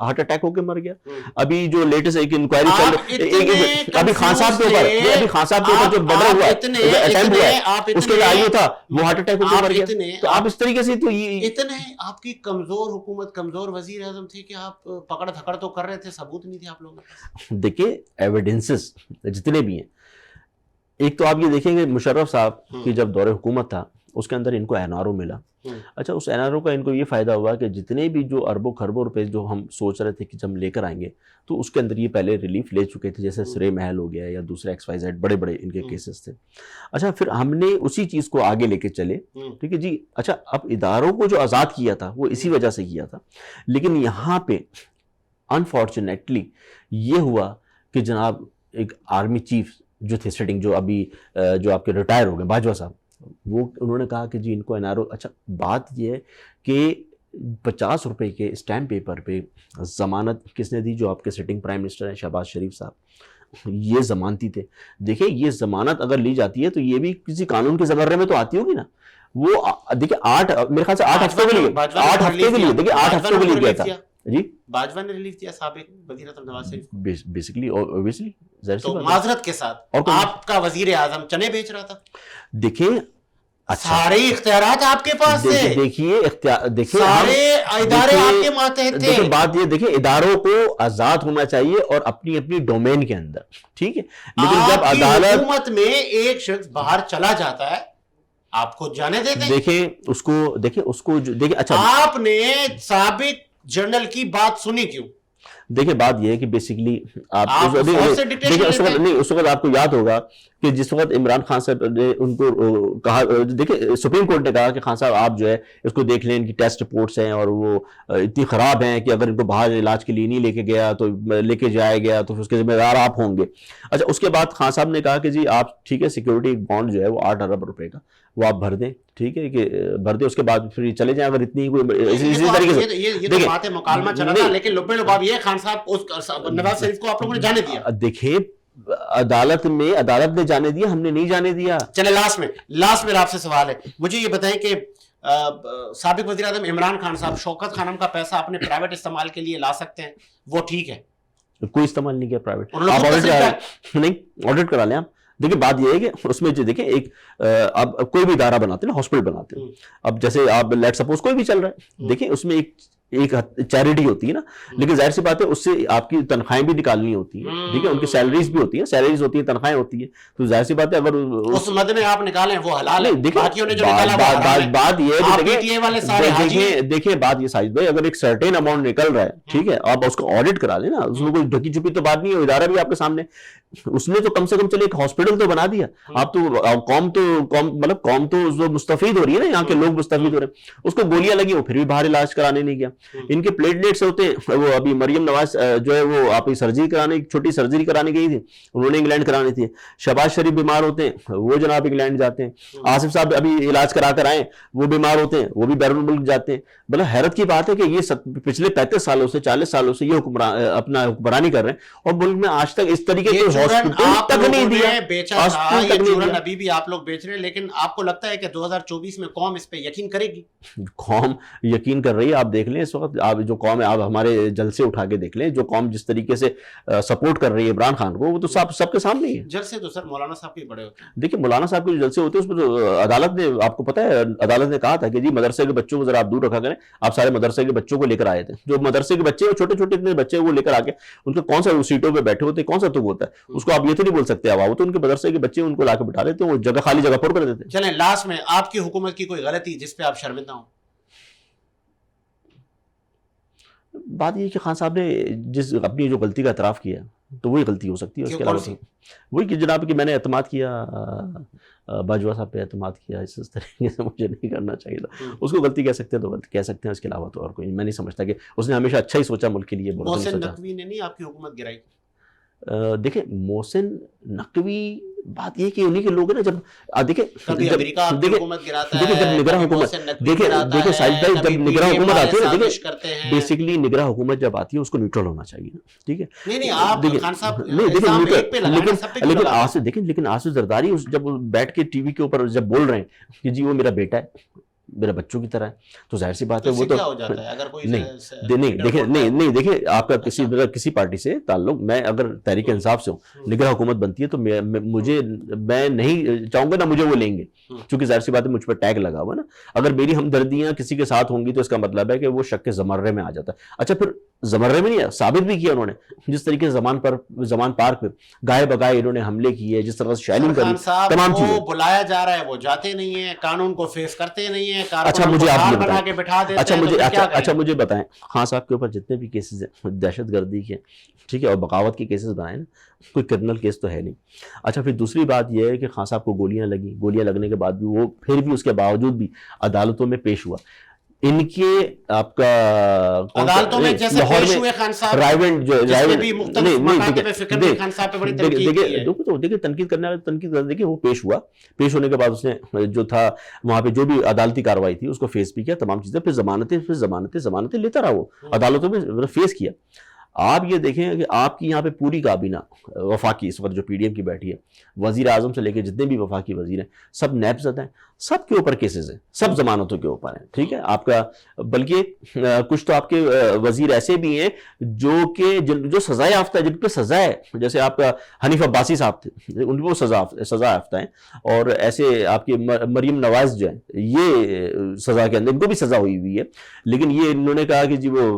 Speaker 2: ہارٹ اٹیک ہو کے مر گیا. ابھی جو لیٹسٹ ایک انکوائری چل رہی ابھی خان صاحب کے اوپر جو مرڈر ہوا اٹیمپٹ ہوا ہے اس کے آئی تھا وہ ہارٹ اٹیک ہو کے مر گیا. تو آپ اس طریقے سے تو یہ
Speaker 1: اتنے آپ کی کمزور حکومت, کمزور وزیر اعظم تھے کہ آپ پکڑ دھکڑ تو کر رہے تھے, ثبوت نہیں تھے آپ لوگوں کے.
Speaker 2: دیکھیں ایویڈنسز جتنے بھی ہیں, ایک تو آپ یہ دیکھیں کہ مشرف صاحب کی جب دور حکومت تھا اس کے اندر ان کو این آر او ملا. اچھا اس این آر او کا ان کو یہ فائدہ ہوا کہ جتنے بھی جو اربوں خربوں روپے جو ہم سوچ رہے تھے کہ جب ہم لے کر آئیں گے تو اس کے اندر یہ پہلے ریلیف لے چکے تھے, جیسے سرے محل ہو گیا یا دوسرے ایکس وائی زیڈ بڑے بڑے ان کے کیسز تھے. اچھا پھر ہم نے اسی چیز کو آگے لے کے چلے, ٹھیک ہے جی. اچھا اب اداروں کو جو آزاد کیا تھا وہ اسی وجہ سے کیا تھا, لیکن یہاں پہ انفارچونیٹلی یہ ہوا کہ جناب ایک آرمی چیف جو تھے سٹنگ, جو ابھی جو آپ کے ریٹائر ہو گئے باجوہ صاحب, وہ انہوں نے کہا کہ جی ان کو این آر او. اچھا بات یہ ہے کہ 50 روپے کے اسٹیمپ پیپر پہ ضمانت کس نے دی؟ جو آپ کے سٹنگ پرائم منسٹر ہیں شہباز شریف صاحب, یہ ضمانتی تھے. دیکھیں یہ ضمانت اگر لی جاتی ہے تو یہ بھی کسی قانون کے زمرے میں تو آتی ہوگی نا. وہ دیکھیں 8 میرے خیال سے 8 ہفتوں کے لیے, 8 ہفتے کے لیے, دیکھیں 8 ہفتوں کے لیے کیا تھا جی.
Speaker 1: باجوہ نے ریلیز کیا سابق وزیر اعظم نواز شریف,
Speaker 2: بیسیکلی اوبویسلی
Speaker 1: تو معذرت کے ساتھ آپ کا وزیر اعظم چنے بیچ رہا تھا.
Speaker 2: دیکھیں
Speaker 1: سارے اختیارات آپ کے پاس تھے,
Speaker 2: دیکھیے
Speaker 1: سارے ادارے آپ کے ماتحت تھے.
Speaker 2: بات یہ دیکھیں اداروں کو آزاد ہونا چاہیے اور اپنی اپنی ڈومین کے اندر, ٹھیک ہے. لیکن جب عدالت
Speaker 1: حکومت میں ایک شخص باہر چلا جاتا ہے آپ کو جانے دیتے ہیں.
Speaker 2: دیکھیں اس کو دیکھیں. اچھا
Speaker 1: آپ نے سابق جنرل کی بات سنی کیوں؟
Speaker 2: دیکھیں بات یہ ہے کہ بیسیکلی آپ اس وقت آپ کو یاد ہوگا کہ جس وقت عمران خان صاحب نے ان کو کہا, دیکھیں سپریم کورٹ نے کہا کہ خان صاحب آپ جو ہے اس کو دیکھ لیں, ان کی ٹیسٹ رپورٹس ہیں اور وہ اتنی خراب ہیں کہ اگر ان کو باہر علاج کے لیے نہیں لے کے گیا تو لے کے جایا گیا تو اس کے ذمہ دار آپ ہوں گے. اچھا اس کے بعد خان صاحب نے کہا کہ جی آپ ٹھیک ہے سیکورٹی بانڈ جو ہے وہ 8 ارب روپے کا وہ آپ بھر دیں, ٹھیک ہے کہ بھر دیں, اس کے بعد پھر چلے جائیں اگر اتنی اسی طریقے سے.
Speaker 1: یہ تو بات ہے مکالمہ چلا تھا, لیکن لبے لباب یہ خان صاحب نواز شریف کو آپ لوگوں نے جانے دیا.
Speaker 2: دیکھیں عدالت نے جانے دیا, ہم نے نہیں جانے دیا.
Speaker 1: چلے لاسٹ میں آپ سے سوال ہے, مجھے یہ بتائیں کہ سابق وزیر اعظم عمران خان صاحب شوکت خانم کا پیسہ اپنے پرائیویٹ استعمال کے لیے لا سکتے ہیں, وہ ٹھیک ہے؟
Speaker 2: کوئی استعمال نہیں کیا پرائیویٹ, آپ آڈٹ کرا لیں آپ. دیکھیں بات یہ ہے کہ اس میں دیکھیں ایک اب کوئی بھی ادارہ بناتے ہیں نا, ہاسپٹل بناتے ہیں, اب جیسے آپ لیٹ سپوز کوئی بھی چل رہا ہے, دیکھیں اس میں ایک چیریٹی ہوتی ہے نا, لیکن ظاہر سی بات ہے اس سے آپ کی تنخواہیں بھی نکالنی ہوتی ہیں, ٹھیک ہے, ان کی سیلریز بھی ہوتی ہیں, سیلریز ہوتی ہیں, تنخواہیں ہوتی ہیں, تو ظاہر سی بات ہے اگر اس
Speaker 1: مد میں آپ نکالیں وہ حلال ہے.
Speaker 2: بات یہ ہے دیکھیں بات یہ ساجد بھائی, اگر ایک سرٹین اماؤنٹ نکل رہا ہے, ٹھیک ہے, آپ اس کو آڈٹ کرا لیں نا, اس میں کوئی ڈھکی چھپی تو بات نہیں ہے, ادارہ بھی آپ کے سامنے, اس نے تو کم سے کم چلے ایک ہاسپٹل تو بنا دیا. آپ تو قوم تو مستفید ہو رہی ہے نا, یہاں کے لوگ مستفید ہو رہے ہیں. اس کو گولیاں لگی, وہ پھر بھی باہر علاج کرانے نہیں گیا. ان کے پلیٹلیٹس ہوتے ہیں, وہ ابھی مریم نواز جو ہے وہ آپ سرجری کرانے, چھوٹی سرجری کرانے گئی تھی, انہوں نے انگلینڈ کرانی تھی. شہباز شریف بیمار ہوتے ہیں, وہ جناب انگلینڈ جاتے ہیں. آصف صاحب ابھی علاج کرا کر آئے, وہ بیمار ہوتے ہیں, وہ بھی بیرون ملک جاتے ہیں. مطلب حیرت کی بات ہے کہ یہ پچھلے 35 سالوں سے 40 سالوں سے یہ اپنا حکمرانی کر رہے ہیں, اور ملک میں آج تک اس طریقے کے ہاسپٹل تک نہیں دیا.
Speaker 1: ابھی بھی آپ لوگ بیچ رہے ہیں, لیکن آپ کو لگتا ہے کہ 2024 میں قوم اس پہ یقین کرے گی؟
Speaker 2: قوم یقین کر رہی ہے. آپ دیکھ لیں اس وقت آپ جو قوم ہے, آپ ہمارے جلسے اٹھا کے دیکھ لیں, جو قوم جس طریقے سے سپورٹ کر رہی ہے عمران خان کو, وہ تو سب کے سامنے ہی ہے.
Speaker 1: جلسے تو سر مولانا صاحب کے بڑے ہوتے ہیں.
Speaker 2: دیکھیں مولانا صاحب کے جو جلسے ہوتے ہیں اس میں عدالت نے, آپ کو پتا ہے عدالت نے کہا تھا کہ جی مدرسے کے بچوں کو ذرا آپ دور رکھا کریں. آپ سارے مدرسے کے بچوں کو لے کر آئے تھے, جو مدرسے کے بچے چھوٹے چھوٹے اتنے بچے وہ لے کر آ کے ان کو کون سا سیٹوں پہ بیٹھے ہوتے ہیں, کون سا تو ہوتا ہے, اس کو آپ یہ تو نہیں بول سکتے وہ تو ان کے مدرسے کے بچے ان کو لا کے بٹھا دیتے ہیں, وہ جگہ خالی جگہ پر کر دیتے ہیں.
Speaker 1: چلیں لاسٹ میں آپ کی حکومت کی کوئی غلطی جس پہ آپ شرمندہ ہوں؟
Speaker 2: بات یہ کہ خان صاحب نے اپنی جو غلطی کا اعتراف کیا تو وہی غلطی ہو سکتی ہے. اس کے علاوہ وہی کہ جناب کہ میں نے اعتماد کیا, باجوہ صاحب پہ اعتماد کیا, اس طریقے سے مجھے نہیں کرنا چاہیے تھا. اس کو غلطی کہہ سکتے ہیں تو غلطی کہہ سکتے ہیں, اس کے علاوہ تو اور کوئی میں نہیں سمجھتا کہ اس نے ہمیشہ اچھا ہی سوچا ملک کے لیے.
Speaker 1: محسن نقوی نے نہیں آپ کی حکومت گرائی؟
Speaker 2: دیکھیں محسن نقوی بات یہ کہ انہی کے لوگ ہیں نا, جب دیکھیں جب نگراں حکومت دیکھیں ساجد بھائی, جب نگراں حکومت آتی ہے, دیکھیں بیسیکلی نگراں حکومت جب آتی ہے اس کو نیوٹرل ہونا چاہیے, ٹھیک ہے. لیکن آصف زرداری جب بیٹھ کے ٹی وی کے اوپر جب بول رہے ہیں کہ جی وہ میرا بیٹا ہے, میرے بچوں کی طرح ہے. تو ظاہر سی بات
Speaker 1: تو
Speaker 2: ہے
Speaker 1: اس
Speaker 2: وہ
Speaker 1: سے
Speaker 2: تو
Speaker 1: کیا ہو جاتا ہے اگر کوئی
Speaker 2: نہیں دیکھیں آپ کا کسی پارٹی سے تعلق, میں اگر تحریک انصاف سے ہوں, نگراں حکومت بنتی ہے تو میں نہیں چاہوں گا نا مجھے وہ لیں گے, چونکہ ظاہر سی بات ہے مجھ پہ ٹیگ لگا ہوا ہے نا. اگر میری ہمدردیاں کسی کے ساتھ ہوں گی تو اس کا مطلب ہے کہ وہ شک کے زمرے میں آ جاتا ہے. اچھا پھر زمرے میں نہیں, ثابت بھی کیا انہوں نے, جس طریقے سے زمان پارک پہ گائے بگائے انہوں نے حملے کیے, جس طرح سے شیلنگ کری, تمام چیزیں.
Speaker 1: بلایا جا رہا ہے وہ جاتے نہیں ہیں, قانون کو فیس کرتے نہیں ہیں,
Speaker 2: اچھا مجھے آپ یہ
Speaker 1: بنا کے بٹھا دیتے ہیں.
Speaker 2: اچھا مجھے بتائیں, خان صاحب کے اوپر جتنے بھی کیسز ہیں دہشت گردی کے, ٹھیک ہے, اور بغاوت کے کیسز بنائے نا, کوئی کرنل کیس تو ہے نہیں. اچھا پھر دوسری بات یہ ہے کہ خان صاحب کو گولیاں لگیں, گولیاں لگنے کے بعد بھی وہ پھر بھی اس کے باوجود بھی عدالتوں میں پیش ہوا. ان کے آپ کا
Speaker 1: عدالتوں میں جیسے پیش ہوئے خان صاحب,
Speaker 2: رائیونٹ جو
Speaker 1: دیکھیں
Speaker 2: تنقید کرنے والے تنقید دیکھیں وہ پیش ہوا, پیش ہونے کے بعد اس نے جو تھا وہاں پہ جو بھی عدالتی کارروائی تھی اس کو فیس بھی کیا, تمام چیزیں, پھر ضمانتیں لیتا رہا وہ عدالتوں میں فیس کیا. آپ یہ دیکھیں کہ آپ کی یہاں پہ پوری کابینہ وفاقی اس وقت جو پی ڈی ایم کی بیٹھی ہے, وزیر اعظم سے لے کے جتنے بھی وفاقی وزیر ہیں سب نیب زدہ ہیں, سب کے اوپر کیسز ہیں, سب ضمانتوں کے اوپر ہیں, ٹھیک ہے آپ کا. بلکہ کچھ تو آپ کے وزیر ایسے بھی ہیں جو سزا یافتہ ہے, جن پہ سزا ہے, جیسے آپ کا حنیف عباسی صاحب تھے, ان کو سزا یافتہ ہیں, اور ایسے آپ کی مریم نواز جو ہیں یہ سزا کے اندر ان کو بھی سزا ہوئی ہے. لیکن یہ انہوں نے کہا کہ جی وہ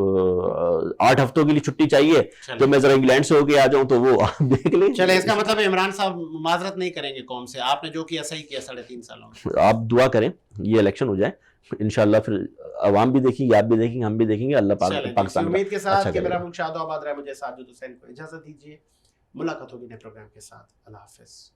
Speaker 2: 8 ہفتوں کے لیے چھٹی چاہیے تو میں ذرا انگلینڈ سے ہو کے آ جاؤں, تو وہ آپ دیکھ لیں.
Speaker 1: چلے اس کا مطلب عمران صاحب معذرت نہیں کریں گے قوم سے, آپ نے جو کیا صحیح کیا 3.5 سالوں میں.
Speaker 2: آپ دعا کریں یہ الیکشن ہو جائے انشاءاللہ, پھر عوام بھی دیکھیں گے, آپ بھی دیکھیں گے, ہم بھی دیکھیں گے, اللہ پاکستان
Speaker 1: امید کے ساتھ کہ میرا ملک شاد و آباد رہے. مجھے ساجد حسین کو اجازت دیجیے, ملاقات ہوگی نئے پروگرام کے ساتھ. اللہ حافظ.